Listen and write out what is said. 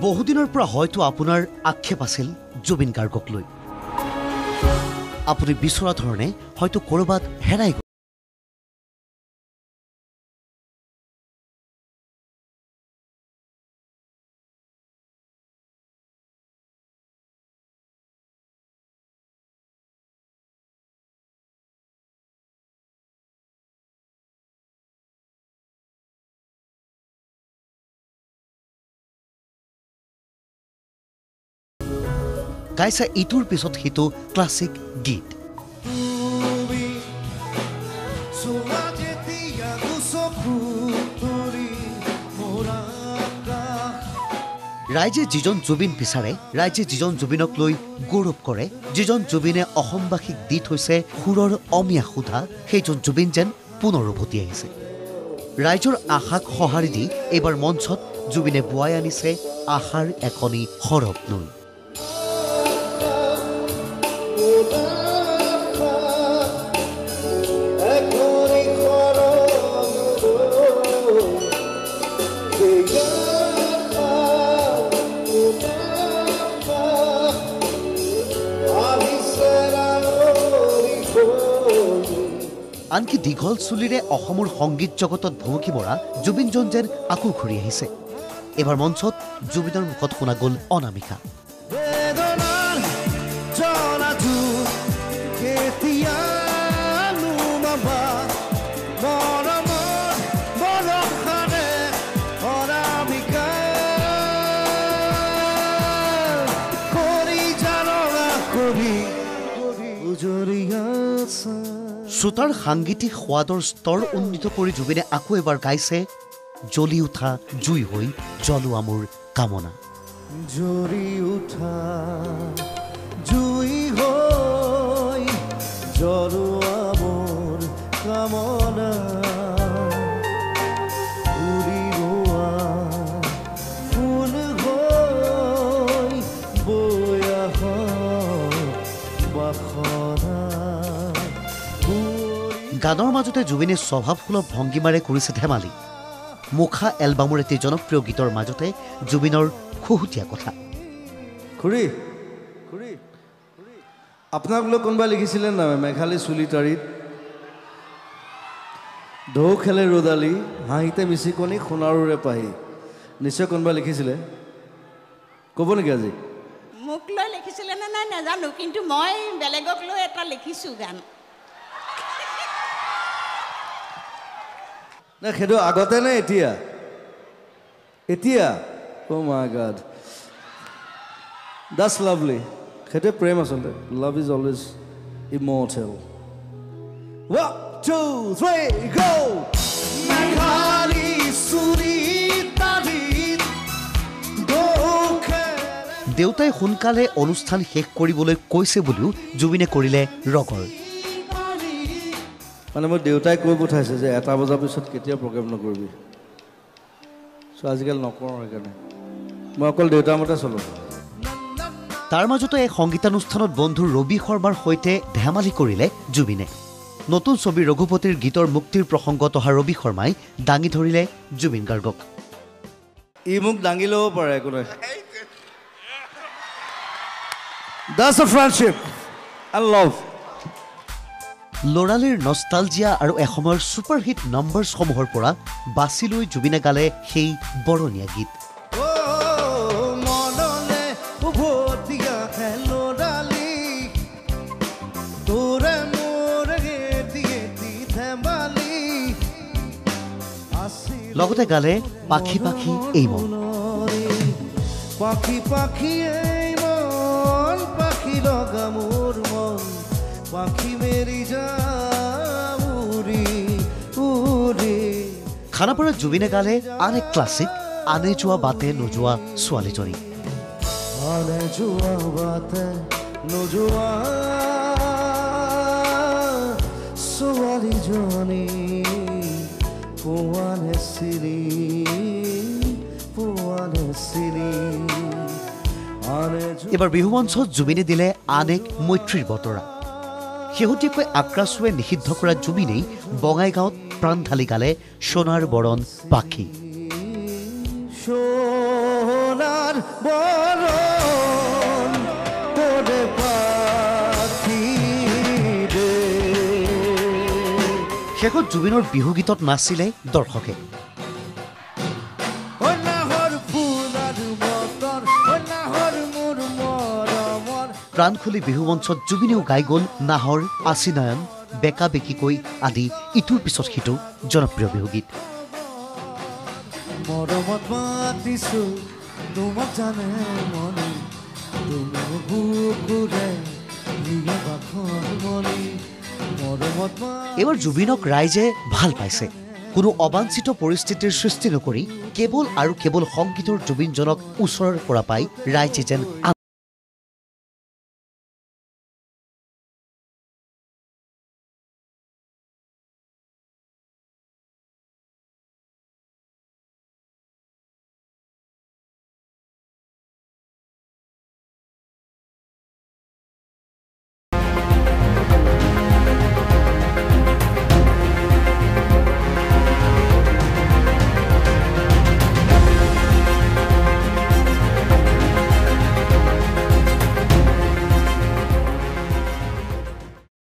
বহুদিনৰ পৰা হয়তো আপোনাৰ আক্ষেপ আছিল জুবিন গাৰ্গক লৈ আপুনি বিচৰা ধৰণে হয়তো কৰবাত হেৰাই গ'ল গাইছে ইটোৰ পিছত সিটো ক্লাছিক গীত ৰাইজে যিজন জুবিন বিচাৰে ৰাইজে যিজন জুবিনক লৈ গৌৰৱ কৰে যিজন জুবিনে অসমবাসীক দি থৈছে সুৰৰ অমিয়া সুধা সেইজন জুবিন যেন পুনৰ উভতি আহিছে ৰাইজৰ আশাক সঁহাৰি দি এইবাৰ মঞ্চত জুবিনে বুৱাই আনিছে আশাৰ এখনি সৰব নৈ আনকি দীঘল চুলিৰে অসমৰ সংগীত জগতত ভুমুকি মৰা জুবিনজন যেন আকৌ ঘূৰি আহিছে এবাৰ মঞ্চত জুবিনৰ মুখত শুনা গ'ল অনামিকা শ্ৰোতাৰ সাংগীতিক সোৱাদৰ স্তৰ উন্নীত কৰি জুবিনে আকৌ এবাৰ গাইছে জ্বলি উঠা জুই হৈ জ্বলোৱা মোৰ কামনা জ্বলি উঠা জুই হৈ জ্বলোৱা মোৰ কামনা উৰি ৰোৱা ফুল হৈ বৈ আহা বাসনা গানৰ মাজতে জুবিনে স্বভাৱসুলভ ভংগীমাৰে কৰিছে ধেমালি মুখা এলবামৰ এটি জনপ্ৰিয় গীতৰ মাজতে জুবিনৰ খুহুতীয়া কথা খুৰী খুৰী আপোনাক লৈ কোনোবা লিখিছিলে না মেঘালী চুলিতাৰিত ঢৌ খেলে ৰ'দালি হাঁহিতে মিচিকনি সোণাৰুৰে পাহি নিশ্চয় কোনোবা লিখিছিলে ক'ব নেকি আজি মোক লৈ লিখিছিলে নে নাই নাজানো কিন্তু মই বেলেগক লৈ এটা লিখিছোঁ গান না সেইটো আগতে নে এতিয়া এতিয়া অ' মাই গড দ্যাটছ লাভলি সেইটোৱে প্ৰেম আচলতে লাভ ইজ অলৱেজ ইমৰ্টেল 1 2 3 গো মেঘালী চুলিতাৰিত দেউতাই সোনকালে অনুষ্ঠান শেষ কৰিবলৈ কৈছে বুলিও জুবিনে কৰিলে ৰগৰ মানে মোৰ দেউতাই কৈ পঠাইছে যে 1টা বজাৰ পিছত কেতিয়া প্ৰগ্ৰেম নকৰিবি চ' আজিকালি নকৰোঁ সেইকাৰণে মই অকল দেউতাৰ মতে চলোঁ তাৰ মাজতে এই সংগীতানুষ্ঠানত বন্ধু ৰবি শৰ্মাৰ সৈতে ধেমালি কৰিলে জুবিনে নতুন ছবি ৰঘুপতিৰ গীতৰ মুক্তিৰ প্ৰসংগত অহা ৰবি শৰ্মাই দাঙি ধৰিলে জুবিন গাৰ্গক ই মোক দাঙি ল'ব পাৰে একো নাই That's a friendship and love লৰালিৰ নষ্টালজিয়া আৰু এসময়ৰ ছুপাৰহিট নম্বৰসমূহৰ পৰা বাছি লৈ জুবিনে গালে সেই বৰণীয়া গীত লগতে গালে পাখি পাখি এই মন পাখি পাখি এই মন পাখি লগা মোৰ মন পাখি মেৰি যাউৰি উৰি খানাপাৰাত জুবিনে গালে আন এক ক্লাছিক আনে যোৱা বাটে নোযোৱা ছোৱালীজনী আনে যোৱা বাটে নোযোৱা ছোৱালীজনী পোৱানে চিৰি পোৱানে চিৰি এবাৰ বিহু মঞ্চত জুবিনে দিলে আন এক মৈত্ৰীৰ বতৰা শেহতীয়াকৈ আক্ৰাছুৱে নিষিদ্ধ কৰা জুবিনেই বঙাইগাঁৱত প্ৰাণ ঢালি গালে সোণাৰ বৰণ পাখি সোণাৰ বৰণ কৰে পাখি ৰে। শেষত জুবিনৰ বিহু গীতত নাচিলে দৰ্শকে। প্ৰাণ খুলি বিহু মঞ্চত জুবিনেও গাই গ'ল নাহৰ, আচিনায়ন, বেকা বেকিকৈ আদি ইটোৰ পিছত সিটো জনপ্ৰিয় বিহুগীত। মৰমত মাতিছো তোমাক জানে মনি, তুমি বুকুৰে নিয়া বাখন মনি, মৰমত এইবাৰ জুবিনক ৰাইজে ভাল পাইছে। কোনো অবাঞ্ছিত পৰিস্থিতিৰ সৃষ্টি নকৰি কেৱল আৰু কেৱল সংগীতৰ জুবিনজনক ওচৰৰ পৰা পাই ৰাইজে যেন